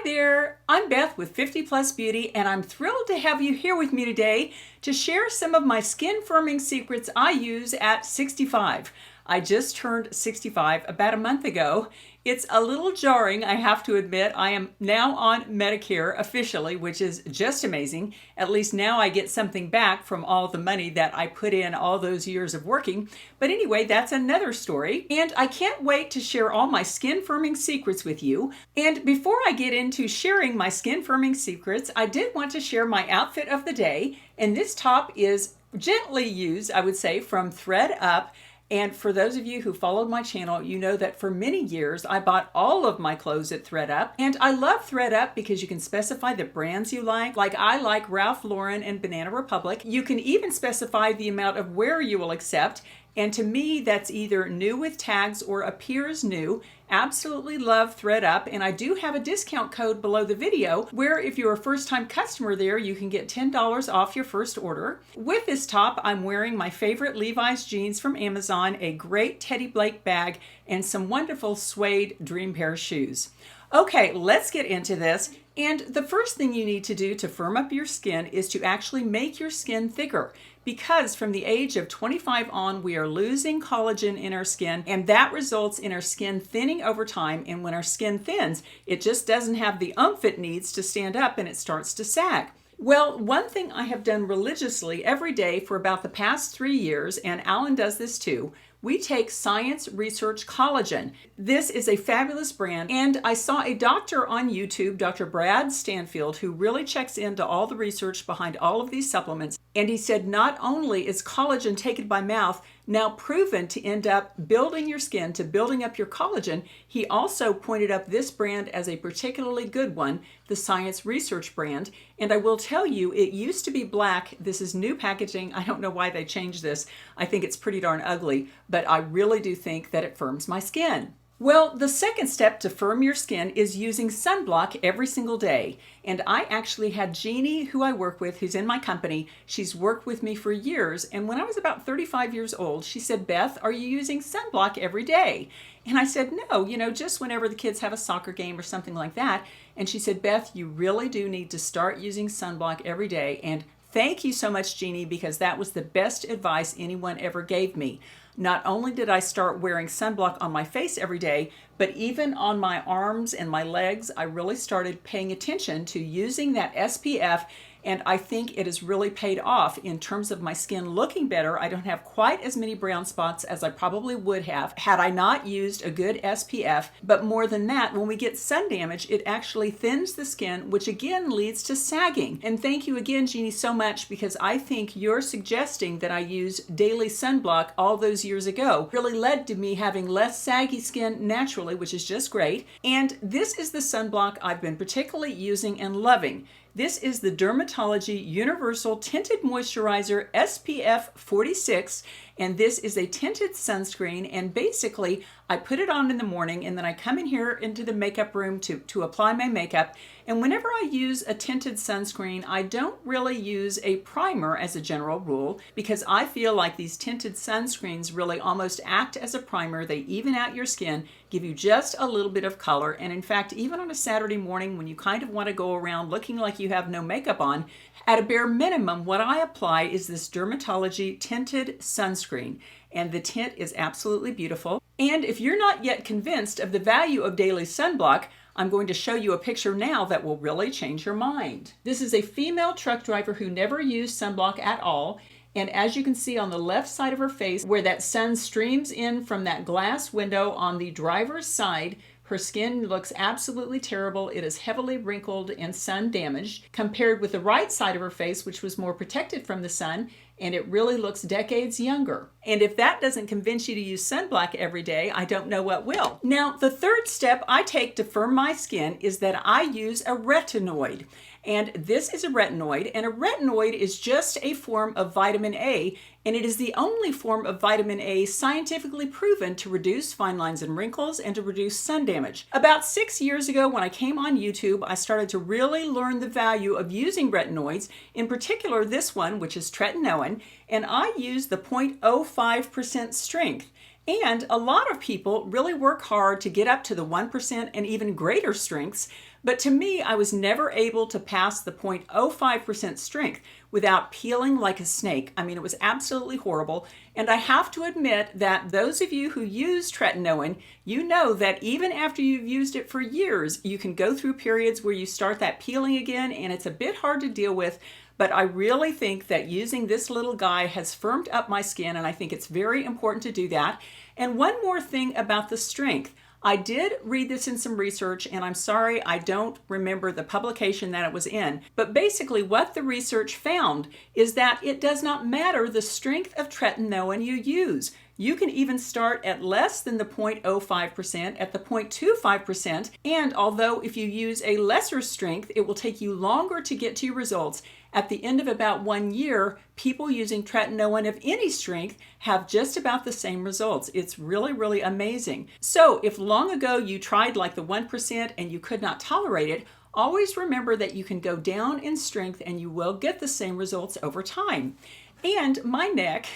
there, I'm Beth with 50 Plus Beauty, and I'm thrilled to have you here with me today to share some of my skin firming secrets I use at 65. I just turned 65 about a month ago. It's a little jarring, I have to admit. I am now on Medicare officially, which is just amazing. At least now I get something back from all the money that I put in all those years of working. But anyway, that's another story. And I can't wait to share all my skin firming secrets with you. And before I get into sharing my skin firming secrets, I did want to share my outfit of the day. And this top is gently used, I would say, from ThredUp. And for those of you who followed my channel, you know that for many years I bought all of my clothes at ThredUp. And I love ThredUp because you can specify the brands you like. Like I like Ralph Lauren and Banana Republic. You can even specify the amount of wear you will accept. And to me, that's either new with tags or appears new. Absolutely love ThredUp, and I do have a discount code below the video where if you're a first-time customer there, you can get $10 off your first order. With this top, I'm wearing my favorite Levi's jeans from Amazon, a great Teddy Blake bag, and some wonderful suede dream pair shoes. Okay, let's get into this. And the first thing you need to do to firm up your skin is to actually make your skin thicker. Because from the age of 25 on, we are losing collagen in our skin, and that results in our skin thinning over time. And when our skin thins, it just doesn't have the oomph it needs to stand up and it starts to sag. Well, one thing I have done religiously every day for about the past 3 years, and Alan does this too, we take Science Research Collagen. This is a fabulous brand, and I saw a doctor on YouTube, Dr. Brad Stanfield, who really checks into all the research behind all of these supplements. And he said not only is collagen taken by mouth now proven to end up building your skin, to building up your collagen, he also pointed up this brand as a particularly good one, the Science Research brand. And I will tell you, it used to be black. This is new packaging. I don't know why they changed this. I think it's pretty darn ugly, but I really do think that it firms my skin. Well, the second step to firm your skin is using sunblock every single day. And I actually had Jeannie, who I work with, who's in my company. She's worked with me for years. And when I was about 35 years old, she said, "Beth, are you using sunblock every day?" And I said, "No, just whenever the kids have a soccer game or something like that." And she said, "Beth, you really do need to start using sunblock every day." And thank you so much, Jeannie, because that was the best advice anyone ever gave me. Not only did I start wearing sunblock on my face every day, but even on my arms and my legs, I really started paying attention to using that SPF, and I think it has really paid off in terms of my skin looking better. I don't have quite as many brown spots as I probably would have had I not used a good SPF, but more than that, when we get sun damage, it actually thins the skin, which again leads to sagging. And thank you again, Jeannie, so much, because I think your suggesting that I use daily sunblock all those years ago really led to me having less saggy skin naturally, which is just great. And this is the sunblock I've been particularly using and loving. This is the Dermatology Universal Tinted Moisturizer SPF 46, and this is a tinted sunscreen, and basically I put it on in the morning and then I come in here into the makeup room to apply my makeup. And whenever I use a tinted sunscreen, I don't really use a primer as a general rule, because I feel like these tinted sunscreens really almost act as a primer. They even out your skin, give you just a little bit of color. And in fact, even on a Saturday morning when you kind of want to go around looking like you have no makeup on, at a bare minimum, what I apply is this Dermatology Tinted Sunscreen. And the tint is absolutely beautiful. And if you're not yet convinced of the value of daily sunblock, I'm going to show you a picture now that will really change your mind. This is a female truck driver who never used sunblock at all. And as you can see on the left side of her face, where that sun streams in from that glass window on the driver's side, her skin looks absolutely terrible. It is heavily wrinkled and sun damaged, compared with the right side of her face, which was more protected from the sun, and it really looks decades younger. And if that doesn't convince you to use sunblock every day, I don't know what will. Now, the third step I take to firm my skin is that I use a retinoid. And this is a retinoid, and a retinoid is just a form of vitamin A, and it is the only form of vitamin A scientifically proven to reduce fine lines and wrinkles and to reduce sun damage. About 6 years ago, when I came on YouTube, I started to really learn the value of using retinoids, in particular this one, which is Tretinoin, and I use the 0.05% strength. And a lot of people really work hard to get up to the 1% and even greater strengths, but to me, I was never able to pass the 0.05% strength without peeling like a snake. I mean, it was absolutely horrible. And I have to admit that those of you who use tretinoin, you know that even after you've used it for years, you can go through periods where you start that peeling again, and it's a bit hard to deal with. But I really think that using this little guy has firmed up my skin, and I think it's very important to do that. And one more thing about the strength. I did read this in some research, and I'm sorry I don't remember the publication that it was in, but basically what the research found is that it does not matter the strength of tretinoin you use. You can even start at less than the 0.05%, at the 0.25%, and although if you use a lesser strength, it will take you longer to get to your results. At the end of about 1 year, people using tretinoin of any strength have just about the same results. It's really, really amazing. So if long ago you tried like the 1% and you could not tolerate it, always remember that you can go down in strength and you will get the same results over time. And my neck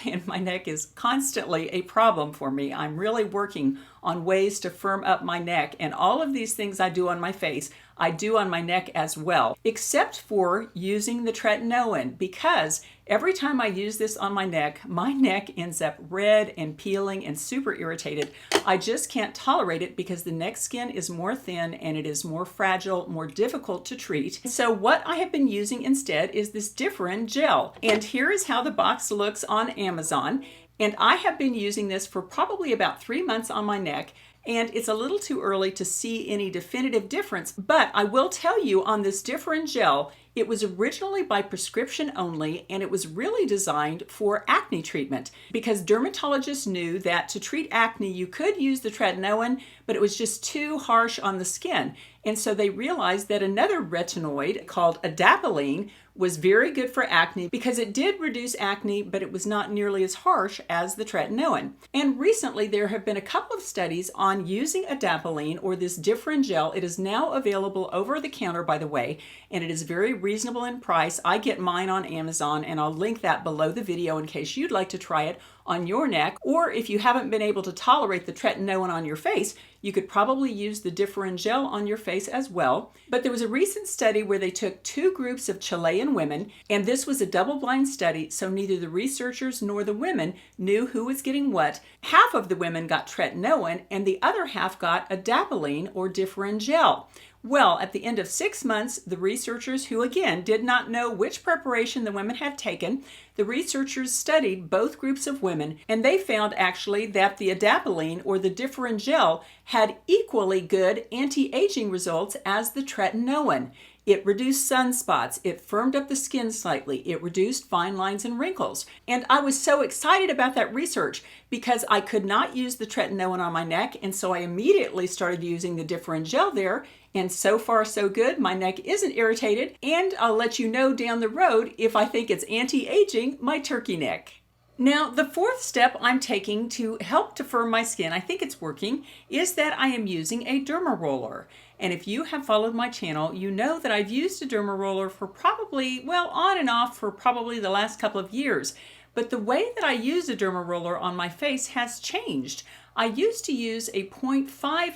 is constantly a problem for me. I'm really working on ways to firm up my neck, and all of these things I do on my face, I do on my neck as well, except for using the tretinoin, because every time I use this on my neck ends up red and peeling and super irritated. I just can't tolerate it because the neck skin is more thin and it is more fragile, more difficult to treat. So what I have been using instead is this Differin gel. And here is how the box looks on Amazon. And I have been using this for probably about 3 months on my neck, and it's a little too early to see any definitive difference, but I will tell you on this Differin gel, it was originally by prescription only, and it was really designed for acne treatment because dermatologists knew that to treat acne you could use the tretinoin, but it was just too harsh on the skin. And so they realized that another retinoid called adapalene was very good for acne because it did reduce acne, but it was not nearly as harsh as the tretinoin. And recently there have been a couple of studies on using adapalene or this Differin gel. It is now available over the counter, by the way, and it is very reasonable in price. I get mine on Amazon, and I'll link that below the video in case you'd like to try it on your neck, or if you haven't been able to tolerate the tretinoin on your face, you could probably use the Differin gel on your face as well. But there was a recent study where they took 2 groups of Chilean women, and this was a double-blind study, so neither the researchers nor the women knew who was getting what. Half of the women got tretinoin, and the other half got adapalene or Differin gel. Well, at the end of 6 months, the researchers, who again did not know which preparation the women had taken, the researchers studied both groups of women, and they found actually that the adapalene or the Differin gel had equally good anti-aging results as the tretinoin. It reduced sunspots, it firmed up the skin slightly, it reduced fine lines and wrinkles. And I was so excited about that research because I could not use the tretinoin on my neck, and so I immediately started using the Differin gel there. And so far so good, my neck isn't irritated, and I'll let you know down the road if I think it's anti-aging my turkey neck. Now, the 4th step I'm taking to help to firm my skin, I think it's working, is that I am using a Derma Roller. And if you have followed my channel, you know that I've used a Derma Roller for probably, well, on and off for probably the last couple of years. But the way that I use a Derma Roller on my face has changed. I used to use a 0.5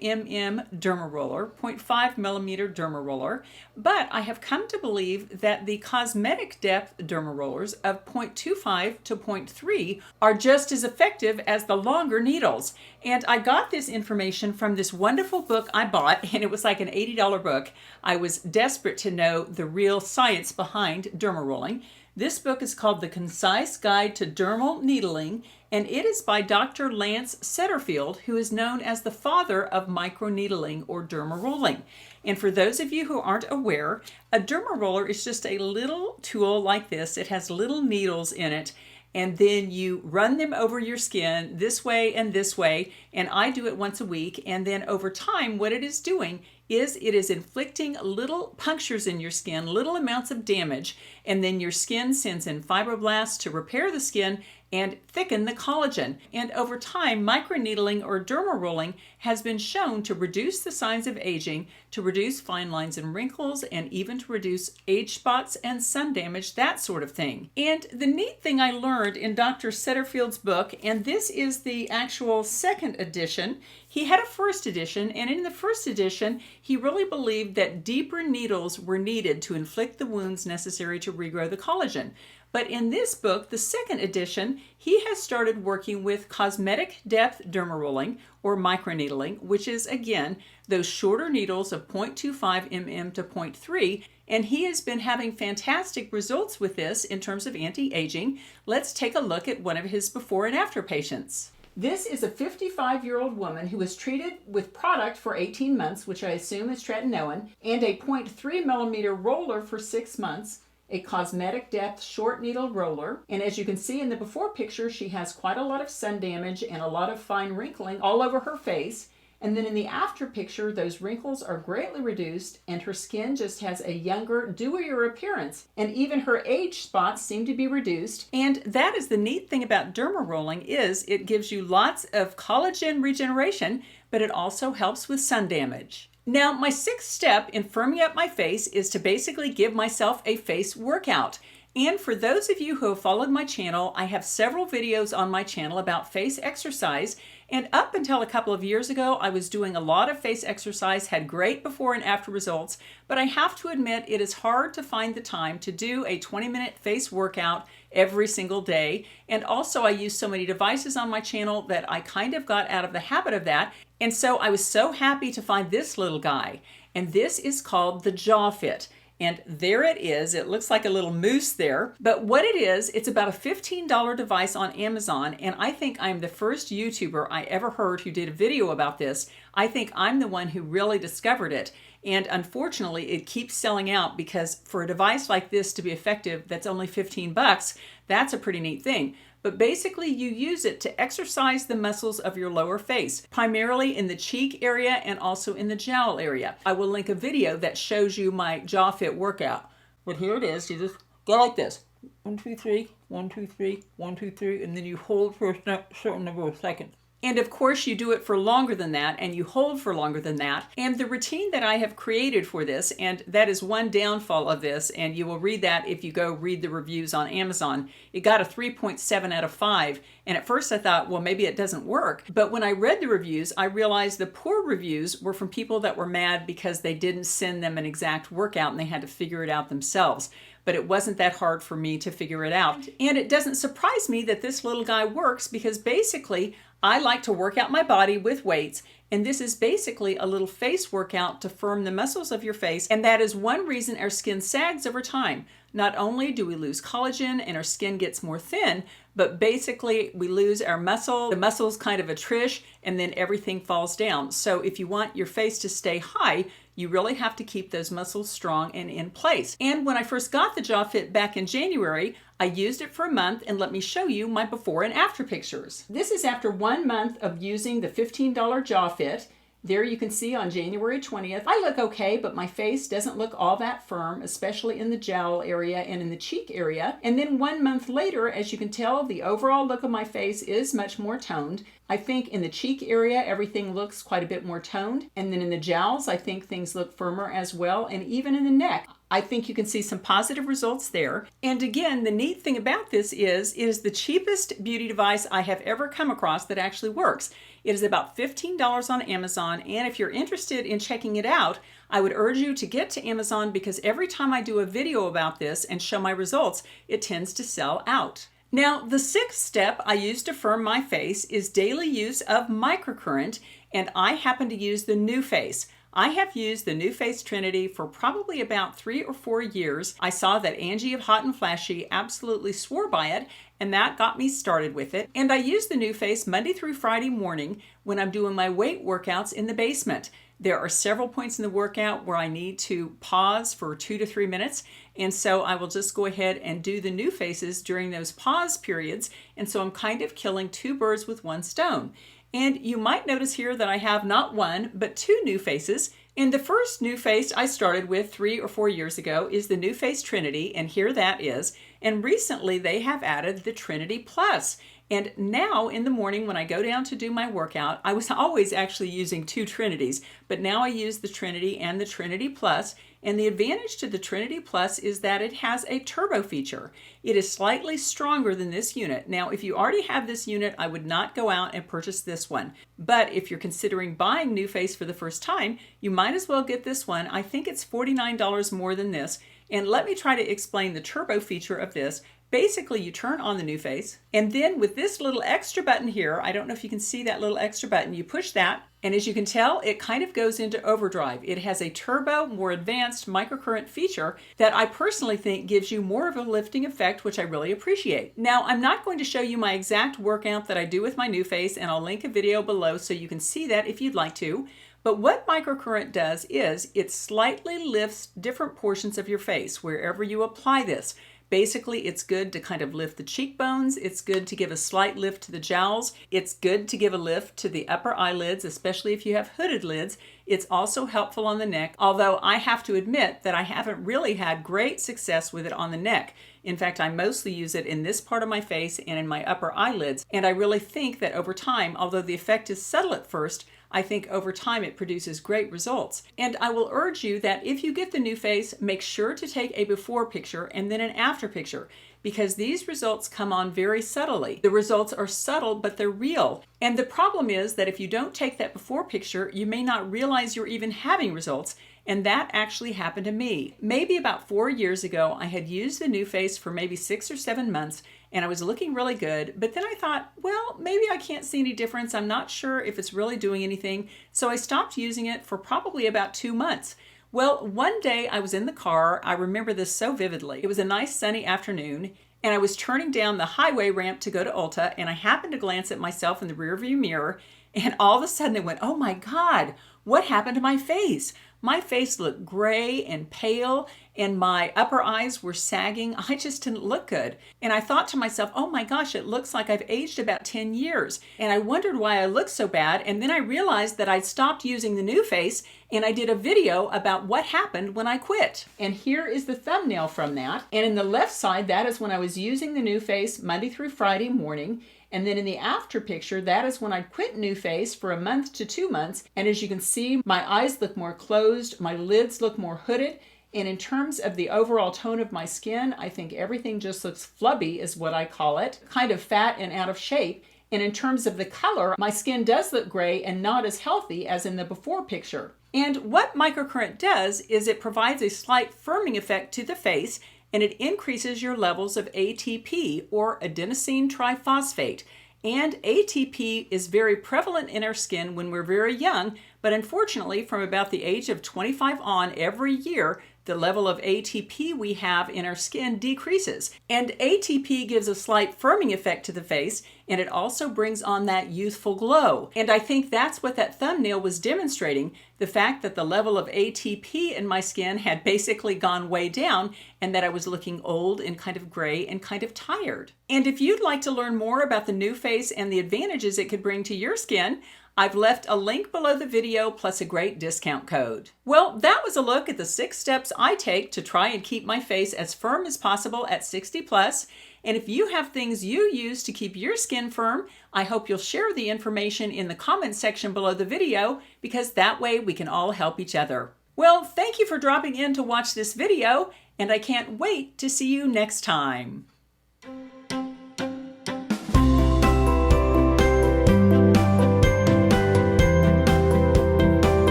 mm Derma Roller, 0.5 millimeter Derma Roller, but I have come to believe that the cosmetic depth Derma Rollers of 0.25 to 0.3 are just as effective as the longer needles. And I got this information from this wonderful book I bought, and it was like an $80 book. I was desperate to know the real science behind derma rolling. This book is called The Concise Guide to Dermal Needling, and it is by Dr. Lance Setterfield, who is known as the father of microneedling or derma rolling. And for those of you who aren't aware, a derma roller is just a little tool like this. It has little needles in it, and then you run them over your skin this way, and I do it once a week. And then over time, what it is doing is it is inflicting little punctures in your skin, little amounts of damage, and then your skin sends in fibroblasts to repair the skin and thicken the collagen. And over time, microneedling or derma rolling has been shown to reduce the signs of aging, to reduce fine lines and wrinkles, and even to reduce age spots and sun damage, that sort of thing. And the neat thing I learned in Dr. Setterfield's book, and this is the actual second edition, he had a first edition, and in the first edition, he really believed that deeper needles were needed to inflict the wounds necessary to regrow the collagen. But in this book, the second edition, he has started working with cosmetic depth derma rolling or microneedling, which is again those shorter needles of 0.25 mm to 0.3, and he has been having fantastic results with this in terms of anti-aging. Let's take a look at one of his before and after patients. This is a 55-year-old woman who was treated with product for 18 months, which I assume is Tretinoin, and a 0.3 millimeter roller for 6 months, a cosmetic depth short needle roller. And as you can see in the before picture, she has quite a lot of sun damage and a lot of fine wrinkling all over her face. And then in the after picture, those wrinkles are greatly reduced and her skin just has a younger, dewier appearance. And even her age spots seem to be reduced. And that is the neat thing about derma rolling, is it gives you lots of collagen regeneration, but it also helps with sun damage. Now, my sixth step in firming up my face is to basically give myself a face workout. And for those of you who have followed my channel, I have several videos on my channel about face exercise. And up until a couple of years ago, I was doing a lot of face exercise, had great before and after results, but I have to admit it is hard to find the time to do a 20-minute face workout every single day. And also I use so many devices on my channel that I kind of got out of the habit of that. And so I was so happy to find this little guy. And this is called the Jaw Fit. And there it is. It looks like a little moose there. But what it is, it's about a $15 device on Amazon. And I think I'm the first YouTuber I ever heard who did a video about this. I think I'm the one who really discovered it. And unfortunately, it keeps selling out because for a device like this to be effective, that's only 15 bucks. That's a pretty neat thing. But basically you use it to exercise the muscles of your lower face, primarily in the cheek area and also in the jowl area. I will link a video that shows you my Jaw Fit workout. But here it is. You just go like this. 1, 2, 3, 1, 2, 3, 1, 2, 3, and then you hold for a certain number of seconds. And of course you do it for longer than that, and you hold for longer than that. And the routine that I have created for this, and that is one downfall of this, and you will read that if you go read the reviews on Amazon, it got a 3.7 out of 5. And at first I thought, well, maybe it doesn't work. But when I read the reviews, I realized the poor reviews were from people that were mad because they didn't send them an exact workout and they had to figure it out themselves. But it wasn't that hard for me to figure it out. And it doesn't surprise me that this little guy works because basically I like to work out my body with weights, and this is basically a little face workout to firm the muscles of your face, and that is one reason our skin sags over time. Not only do we lose collagen and our skin gets more thin, but basically we lose our muscle, the muscles kind of attrish, and then everything falls down. So if you want your face to stay high, you really have to keep those muscles strong and in place. And when I first got the Jaw Fit back in January, I used it for a month, and let me show you my before and after pictures. This is after 1 month of using the $15 Jaw Fit. There you can see on January 20th, I look okay, but my face doesn't look all that firm, especially in the jowl area and in the cheek area. And then 1 month later, as you can tell, the overall look of my face is much more toned. I think in the cheek area, everything looks quite a bit more toned. And then in the jowls, I think things look firmer as well. And even in the neck, I think you can see some positive results there. And again, the neat thing about this is it is the cheapest beauty device I have ever come across that actually works. It is about $15 on Amazon, and if you're interested in checking it out, I would urge you to get to Amazon because every time I do a video about this and show my results, it tends to sell out. Now, the sixth step I use to firm my face is daily use of Microcurrent, and I happen to use the New Face. I have used the New Face Trinity for probably about 3 or 4 years. I saw that Angie of Hot and Flashy absolutely swore by it, and that got me started with it. And I use the New Face Monday through Friday morning when I'm doing my weight workouts in the basement. There are several points in the workout where I need to pause for 2 to 3 minutes, and so I will just go ahead and do the New Faces during those pause periods, and so I'm kind of killing 2 birds with 1 stone. And you might notice here that I have not 1, but 2 New Faces. And the first new face I started with 3 or 4 years ago is the new face Trinity, and here that is. And recently they have added the Trinity Plus. And now in the morning when I go down to do my workout, I was always actually using 2 Trinities, but now I use the Trinity and the Trinity Plus. And the advantage to the Trinity Plus is that it has a turbo feature. It is slightly stronger than this unit. Now, if you already have this unit, I would not go out and purchase this one. But if you're considering buying New Face for the first time, you might as well get this one. I think it's $49 more than this. And let me try to explain the turbo feature of this. Basically, you turn on the new face, and then with this little extra button here, I don't know if you can see that little extra button, you push that, and as you can tell, it kind of goes into overdrive. It has a turbo, more advanced microcurrent feature that I personally think gives you more of a lifting effect, which I really appreciate. Now, I'm not going to show you my exact workout that I do with my new face, and I'll link a video below so you can see that if you'd like to. But what microcurrent does is it slightly lifts different portions of your face wherever you apply this. Basically, it's good to kind of lift the cheekbones. It's good to give a slight lift to the jowls. It's good to give a lift to the upper eyelids, especially if you have hooded lids. It's also helpful on the neck, although I have to admit that I haven't really had great success with it on the neck. In fact, I mostly use it in this part of my face and in my upper eyelids. And I really think that over time, although the effect is subtle at first, I think over time it produces great results. And I will urge you that if you get the new face, make sure to take a before picture and then an after picture, because these results come on very subtly. The results are subtle, but they're real. And the problem is that if you don't take that before picture, you may not realize you're even having results. And that actually happened to me. Maybe about 4 years ago, I had used the new face for maybe 6 or 7 months, and I was looking really good. But then I thought, well, maybe I can't see any difference. I'm not sure if it's really doing anything. So I stopped using it for probably about 2 months. Well, one day I was in the car. I remember this so vividly. It was a nice sunny afternoon, and I was turning down the highway ramp to go to Ulta, and I happened to glance at myself in the rearview mirror, and all of a sudden I went, oh my God, what happened to my face? My face looked gray and pale, and my upper eyes were sagging. I just didn't look good. And I thought to myself, oh my gosh, it looks like I've aged about 10 years. And I wondered why I looked so bad. And then I realized that I'd stopped using the new face, and I did a video about what happened when I quit. And here is the thumbnail from that. And in the left side, that is when I was using the new face Monday through Friday morning. And then in the after picture, that is when I quit New Face for a month to 2 months. And as you can see, my eyes look more closed, my lids look more hooded. And in terms of the overall tone of my skin, I think everything just looks flubby is what I call it, kind of fat and out of shape. And in terms of the color, my skin does look gray and not as healthy as in the before picture. And what microcurrent does is it provides a slight firming effect to the face, and it increases your levels of ATP, or adenosine triphosphate. And ATP is very prevalent in our skin when we're very young, but unfortunately from about the age of 25 on every year, the level of ATP we have in our skin decreases. And ATP gives a slight firming effect to the face, and it also brings on that youthful glow. And I think that's what that thumbnail was demonstrating, the fact that the level of ATP in my skin had basically gone way down, and that I was looking old and kind of gray and kind of tired. And if you'd like to learn more about the new face and the advantages it could bring to your skin, I've left a link below the video plus a great discount code. Well, that was a look at the 6 steps I take to try and keep my face as firm as possible at 60 plus. And if you have things you use to keep your skin firm, I hope you'll share the information in the comments section below the video, because that way we can all help each other. Well, thank you for dropping in to watch this video, and I can't wait to see you next time.